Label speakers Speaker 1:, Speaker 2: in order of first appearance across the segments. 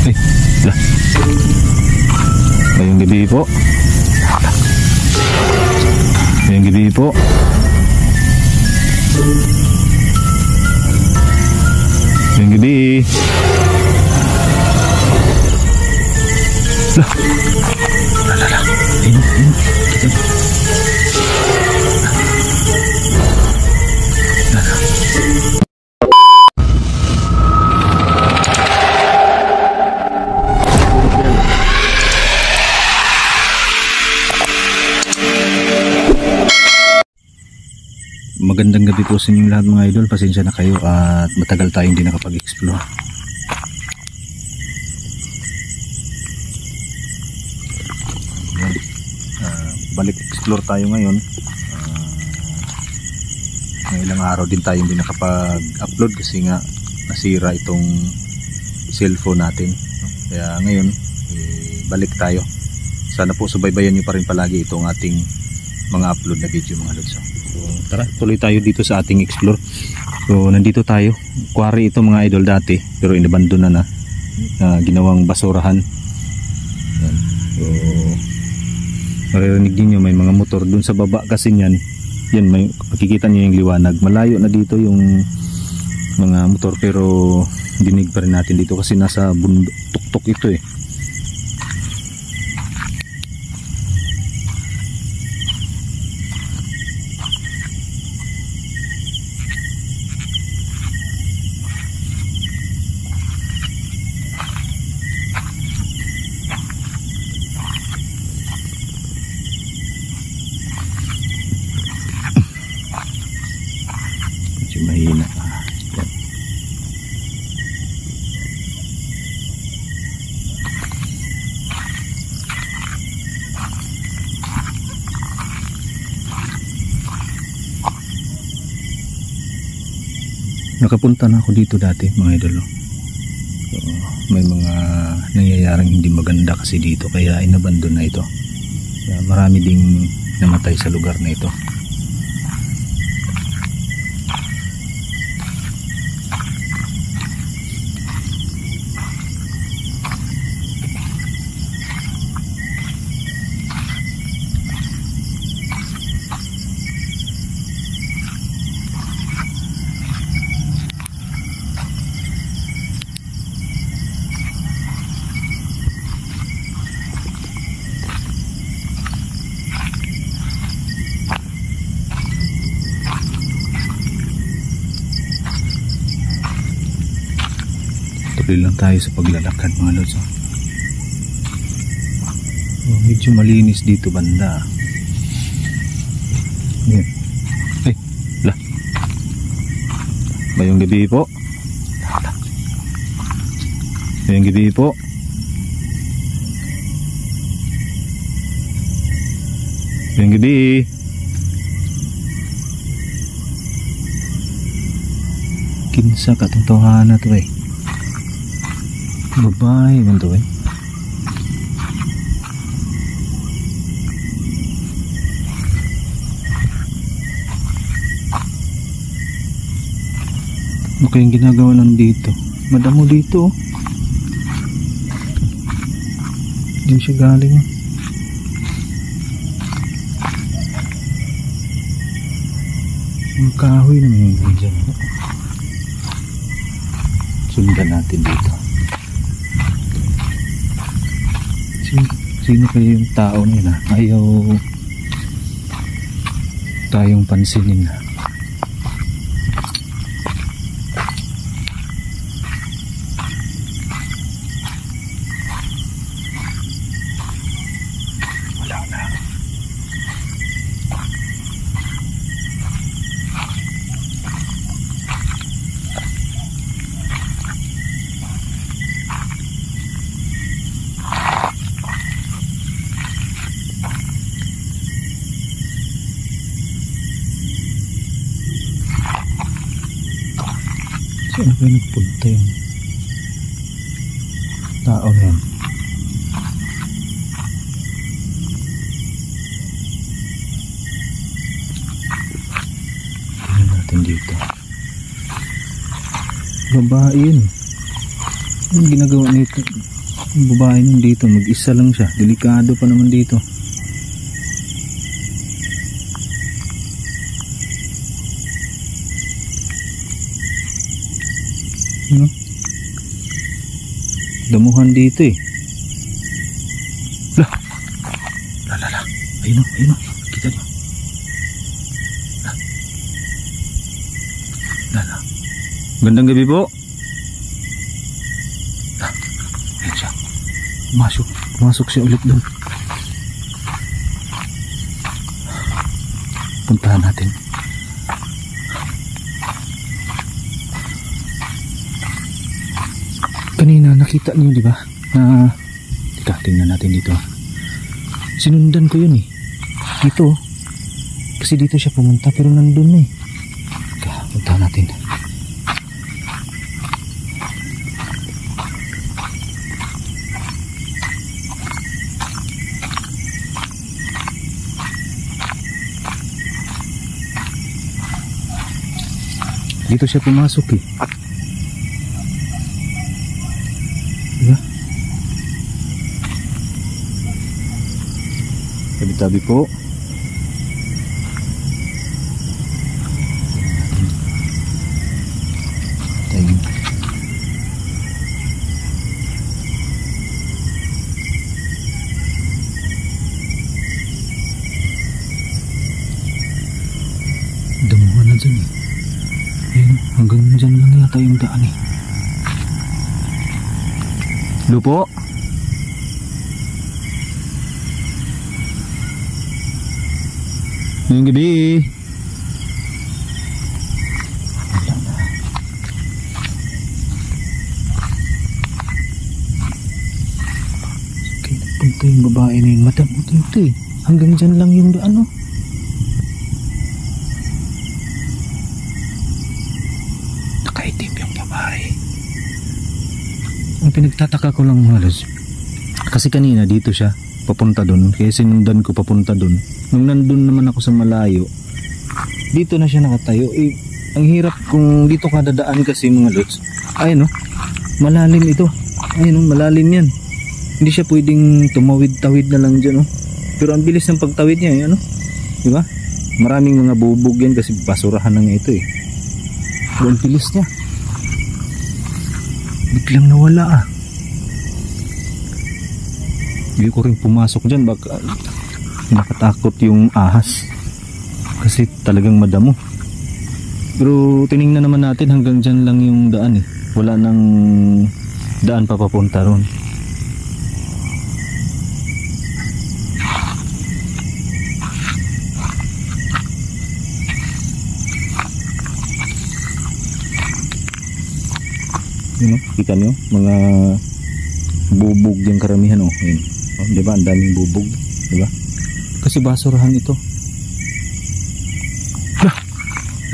Speaker 1: Ay, lah. Ngayong gabi po. Ngayong gabi po. Ngayong gabi. Lah. Lah. Ini. Magandang gabi po sa inyong lahat mga idol. Pasensya na kayo at matagal tayong hindi nakapag-explore. Balik explore tayo ngayon. May ilang araw din tayong hindi nakapag-upload kasi nga nasira itong cellphone natin. Kaya ngayon balik tayo. Sana po subaybayan nyo pa rin palagi itong ating mga upload na video mga lods. So tara, tuloy tayo dito sa ating explore. So nandito tayo, quarry ito mga idol dati pero inabandon na ginawang basurahan. Yan. So maririnig niyo may mga motor dun sa baba kasi yan may makikita niyo yung liwanag. Malayo na dito yung mga motor pero dinig pa rin natin dito kasi nasa bundok, tuktok ito eh. Mahina. Nakapunta na ako dito dati mga idol. So, may mga nangyayaring hindi maganda kasi dito kaya inabandon na ito. Kaya marami ding namatay sa lugar na ito. Tuloy lang tayo sa paglalakad mga lods. Medyo malinis dito banda. Yan. Ay, lah. Ngayong gabi po. Ngayong gabi po. Ngayong gabi. Kinsa katungtungan na to eh. Babae man to eh. Ano kayang ginagawa nandito? Madamo dito oh. Diyan siya galing. Ang kahoy naman yung dyan. Sundan natin dito. Sino kaya yung tao nila? Ayaw tayong pansinin na. Wala na. Saan kayo nagpunta yung tao na yan? Tingnan natin dito. Babae yun. Anong ginagawa nito? Yung babae nun dito, mag-isa lang siya. Delikado pa naman dito. Ano? Damuhan dito eh. Lah! La. Ayun o. Kita nyo. La. Gandang gabi po. Ayan siya. Pumasok siya ulit doon. Puntahan natin. Kanina nakita niyo di ba? Tingnan natin dito. Sinundan ko yun eh. Dito. Kasi dito siya pumunta pero nandun eh. Puntahan natin. Dito siya pumasok eh. Diba? Tabi-tabi po. Tayo. Damuhan na dyan eh. Ayun, hanggang dyan lang yata yung daan eh. Lupo? Ngayong gabi. Wala na. Okay, nagpunta yung babae na yun. Matabuti ito eh. Hanggang dyan lang yung daan oh. Nakaitim yung babae. Ang pinagtataka ko lang mga lods, kasi kanina dito siya papunta dun, kaya sinundan ko papunta dun. Nung nandun naman ako sa malayo, dito na siya nakatayo eh. Ang hirap kung dito ka dadaan kasi mga lods. Ayun oh, malalim ito. Ayun oh, malalim yan. Hindi siya pwedeng tumawid-tawid na lang dyan oh. Pero ang bilis ng pagtawid niya eh, ano? Diba? Maraming mga bubog yan kasi basurahan na nga ito eh. Pero ang bilis niya. Biglang nawala ah. Hindi ko rin pumasok dyan, baka nakatakot yung ahas kasi talagang madamo. Pero tinignan naman natin, hanggang dyan lang yung daan eh. Wala nang daan papapunta ron. Yun, kita nyo mga bubog yung karamihan oh. Yun. Oh, diba ang daming bubog, diba? Kasi basurahan ito.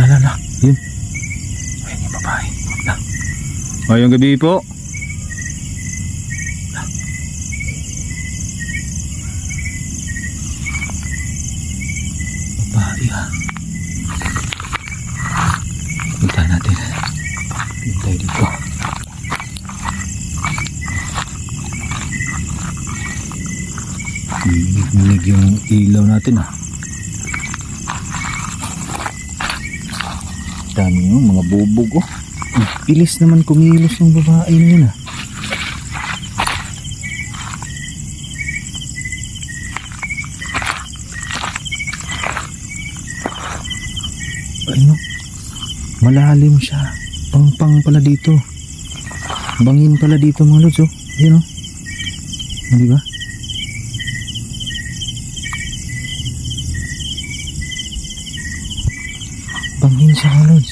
Speaker 1: La. Yun. Ayun yung babae. Ayong gabi po. Babae ha. Puntahan natin. Hintay dito. Minig yung ilaw natin ah. Dami yung mga bubog oh. Bilis naman kumilos yung babae na yun ah. Ano? Malalim siya. Pang pala dito. Bangin pala dito mga lods oh. Ayun oh. Hindi ba? Bangin siya mga lods.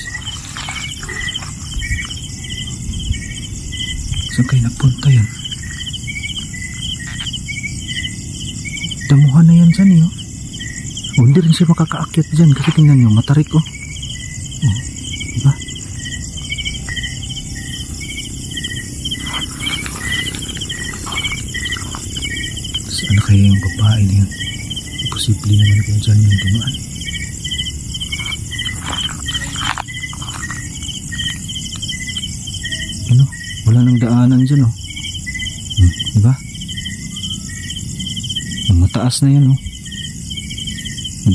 Speaker 1: Saan kayo nagpunta yun? Damuhan na yan dyan eh oh. Oh, hindi rin siya makakaakyat dyan kasi tingnan nyo, matarik oh. Oh, diba? Saan na kaya yung babae na yun? Posible naman kaya dyan yung dumaan. Ano? Wala nang daanan dyan oh. Diba? Ang mataas na yan, oh.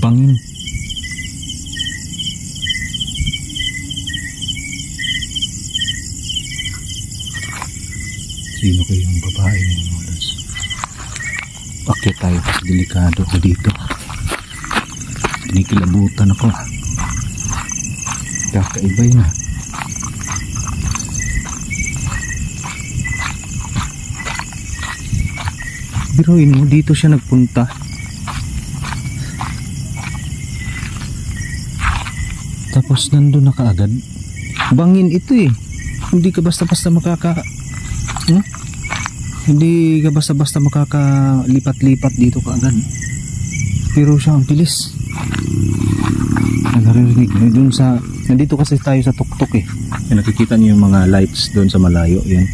Speaker 1: Bangin. Sino kayong babae niyo, mga lods? Akyat tayo kasi delikado ko dito. Kinikilabutan ako. Kakaibay na. Biruin mo, dito siya nagpunta. Tapos nandun na kaagad. Bangin ito eh. Hindi ka basta-basta hindi ka basta-basta makakalipat-lipat dito kaagad. Pero siya ang bilis. Nagarinig dun sa, nandito kasi tayo sa tuktok eh. Nakikita niyo yung mga lights doon sa malayo. Yan.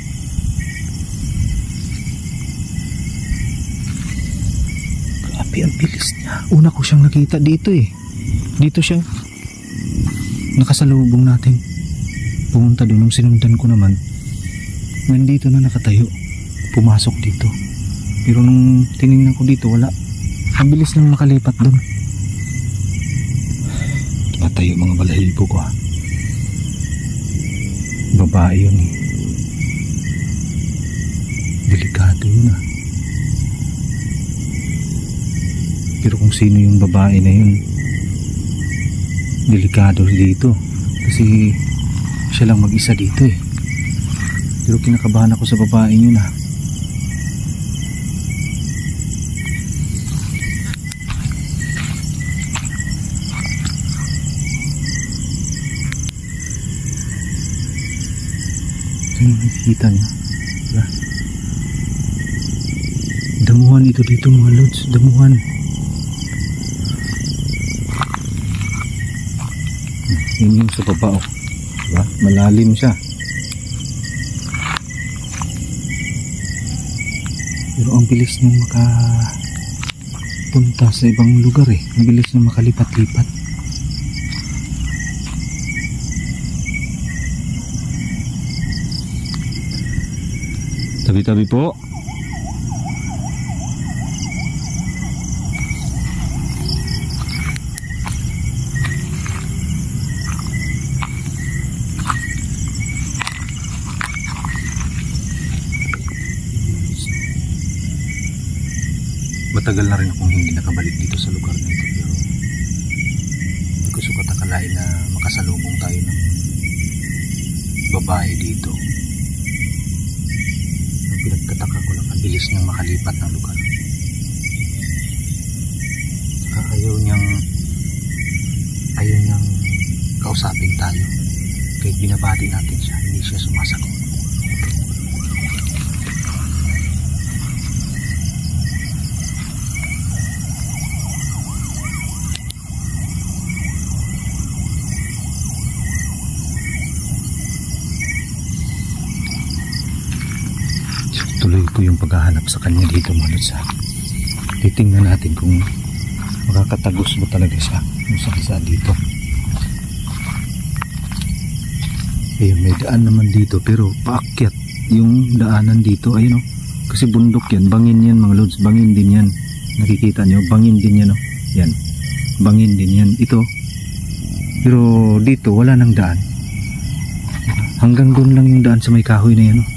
Speaker 1: Grabe ang bilis niya. Una ko siyang nakita dito eh. Dito siya nakasalubong natin. Pumunta doon, nung sinundan ko naman, nandito na nakatayo. Pumasok dito. Pero nung tinignan ko dito, wala. Ang bilis nang makalipat doon. Tumatayo mga balahibo ko, ha. Babae yun eh. Delikado yun, ha. Pero kung sino yung babae na yun, delikado dito. Kasi siya lang mag-isa dito eh. Pero kinakabahan ako sa babae yun, ha. Nakikita niya, diba? Damuhan ito dito, mga lods. Damuhan. Yun yung sa baba, oh. Diba? Malalim siya. Pero ang bilis niyang makapunta sa ibang lugar eh. Ang bilis niyang makalipat-lipat. Tabi-tabi po. Matagal na rin akong hindi nakabalik dito sa lugar na ito, pero hindi ko sukat akalain na makasalubong tayo ng babae dito. Pinagkataka ko lang, ang bilis niyang makalipat ng lugar. Ayaw niyang kausapin tayo. Kahit binabati natin siya, hindi siya sumasagot. Tuloy ko yung paghahanap sa kanya dito, mga lods, ha. Titingnan natin kung makakatagos mo talaga siya kung saan dito. Ayun, may daan naman dito, pero paakyat yung daanan dito. Ayun, oh. Kasi bundok yan, bangin yan, mga lods, bangin din yan. Nakikita nyo, bangin din yan, oh. Yan, bangin din yan. Ito, pero dito wala nang daan. Hanggang doon lang yung daan sa may kahoy na yan, oh.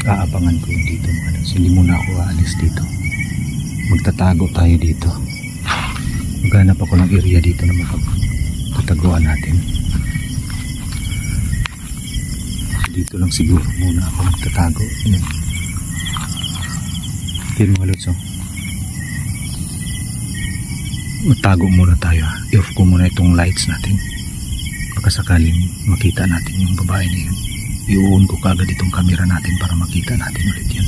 Speaker 1: Aabangan ko yung dito, mga lods. Hindi muna ako aalis dito. Magtatago tayo dito. Maghanap ako ng area dito na magtataguan natin. Dito lang siguro muna ako magtatago. Ayan. Okay, mga lods, oh. Magtago muna tayo, ha. I-off ko muna itong lights natin. Baka sakaling makita natin yung babae na yun. I-on ko kagad itong camera natin para makita natin ulit yun.